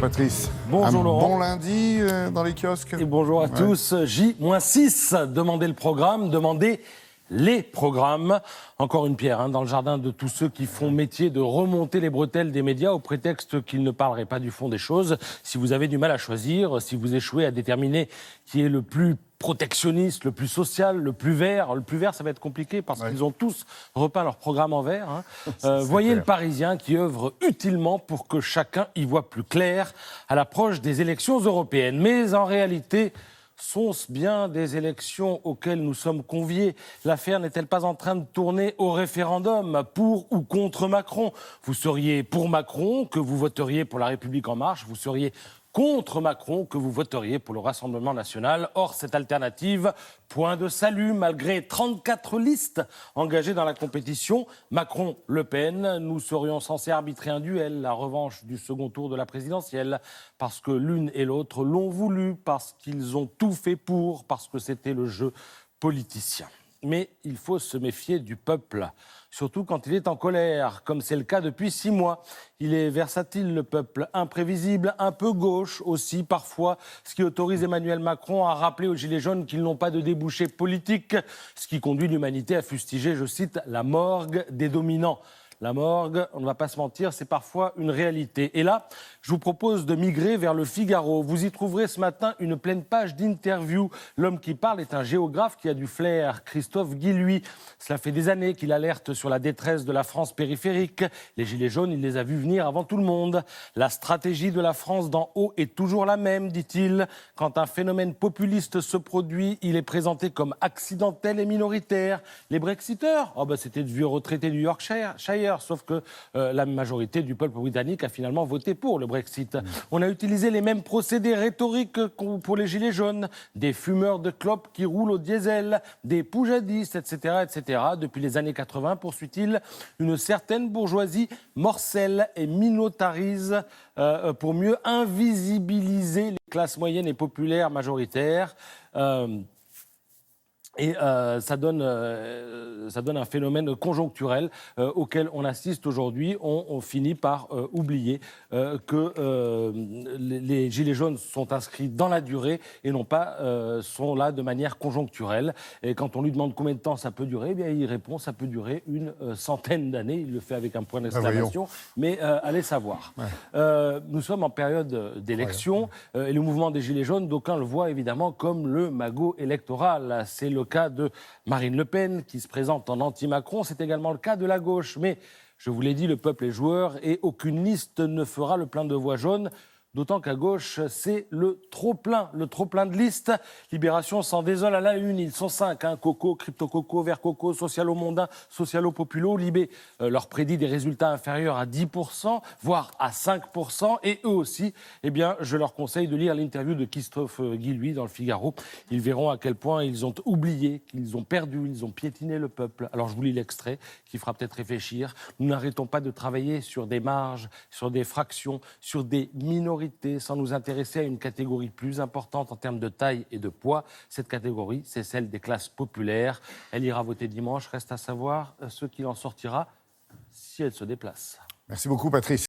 Patrice. Bonjour Un Laurent. bon lundi dans les kiosques. Et bonjour à tous. J-6, demandez le programme, demandez les programmes. Encore une pierre dans le jardin de tous ceux qui font métier de remonter les bretelles des médias au prétexte qu'ils ne parleraient pas du fond des choses. Si vous avez du mal à choisir, si vous échouez à déterminer qui est le plus protectionniste, le plus social, le plus vert, ça va être compliqué parce qu'ils ont tous repeint leur programme en vert. Voyez clair. Le Parisien qui œuvre utilement pour que chacun y voit plus clair à l'approche des élections européennes. Mais en réalité, sont-ce bien des élections auxquelles nous sommes conviés? L'affaire n'est-elle pas en train de tourner au référendum pour ou contre Macron? Vous seriez pour Macron, que vous voteriez pour La République En Marche, vous seriez contre Macron, que vous voteriez pour le Rassemblement National. Or, cette alternative, point de salut, malgré 34 listes engagées dans la compétition. Macron-Le Pen, nous serions censés arbitrer un duel, la revanche du second tour de la présidentielle, parce que l'une et l'autre l'ont voulu, parce qu'ils ont tout fait pour, parce que c'était le jeu politicien. Mais il faut se méfier du peuple, surtout quand il est en colère, comme c'est le cas depuis 6 mois. Il est versatile, le peuple, imprévisible, un peu gauche aussi parfois, ce qui autorise Emmanuel Macron à rappeler aux Gilets jaunes qu'ils n'ont pas de débouché politique, ce qui conduit l'humanité à fustiger, je cite, la morgue des dominants. La morgue, on ne va pas se mentir, c'est parfois une réalité. Et là, je vous propose de migrer vers le Figaro. Vous y trouverez ce matin une pleine page d'interview. L'homme qui parle est un géographe qui a du flair, Christophe Guilluy. Cela fait des années qu'il alerte sur la détresse de la France périphérique. Les Gilets jaunes, il les a vus venir avant tout le monde. La stratégie de la France d'en haut est toujours la même, dit-il. Quand un phénomène populiste se produit, il est présenté comme accidentel et minoritaire. Les Brexiteurs, c'était de vieux retraités du Yorkshire. Sauf que la majorité du peuple britannique a finalement voté pour le Brexit. On a utilisé les mêmes procédés rhétoriques pour les Gilets jaunes, des fumeurs de clopes qui roulent au diesel, des poujadistes, etc., etc. Depuis les années 80, poursuit-il, une certaine bourgeoisie morcelle et minautariste pour mieux invisibiliser les classes moyennes et populaires majoritaires. Et ça donne un phénomène conjoncturel auquel on assiste aujourd'hui. On finit par oublier que les Gilets jaunes sont inscrits dans la durée et non pas sont là de manière conjoncturelle. Et quand on lui demande combien de temps ça peut durer, il répond ça peut durer une centaine d'années. Il le fait avec un point d'exclamation, mais allez savoir. Ouais. Nous sommes en période d'élection et le mouvement des Gilets jaunes, d'aucuns le voient évidemment comme le magot électoral. C'est le cas de Marine Le Pen, qui se présente en anti-Macron. C'est également le cas de la gauche. Mais, je vous l'ai dit, le peuple est joueur et aucune liste ne fera le plein de voix jaunes. D'autant qu'à gauche, c'est le trop-plein de listes. Libération s'en désole à la une. Ils sont 5, Coco, Crypto-Coco, Vert Coco, Socialo-Mondain, Socialo-Populo. Libé leur prédit des résultats inférieurs à 10%, voire à 5%. Et eux aussi, je leur conseille de lire l'interview de Christophe Guilluy dans le Figaro. Ils verront à quel point ils ont oublié, qu'ils ont perdu, ils ont piétiné le peuple. Alors je vous lis l'extrait qui fera peut-être réfléchir. Nous n'arrêtons pas de travailler sur des marges, sur des fractions, sur des minorités, sans nous intéresser à une catégorie plus importante en termes de taille et de poids. Cette catégorie, c'est celle des classes populaires. Elle ira voter dimanche. Reste à savoir ce qu'il en sortira si elle se déplace. Merci beaucoup, Patrice.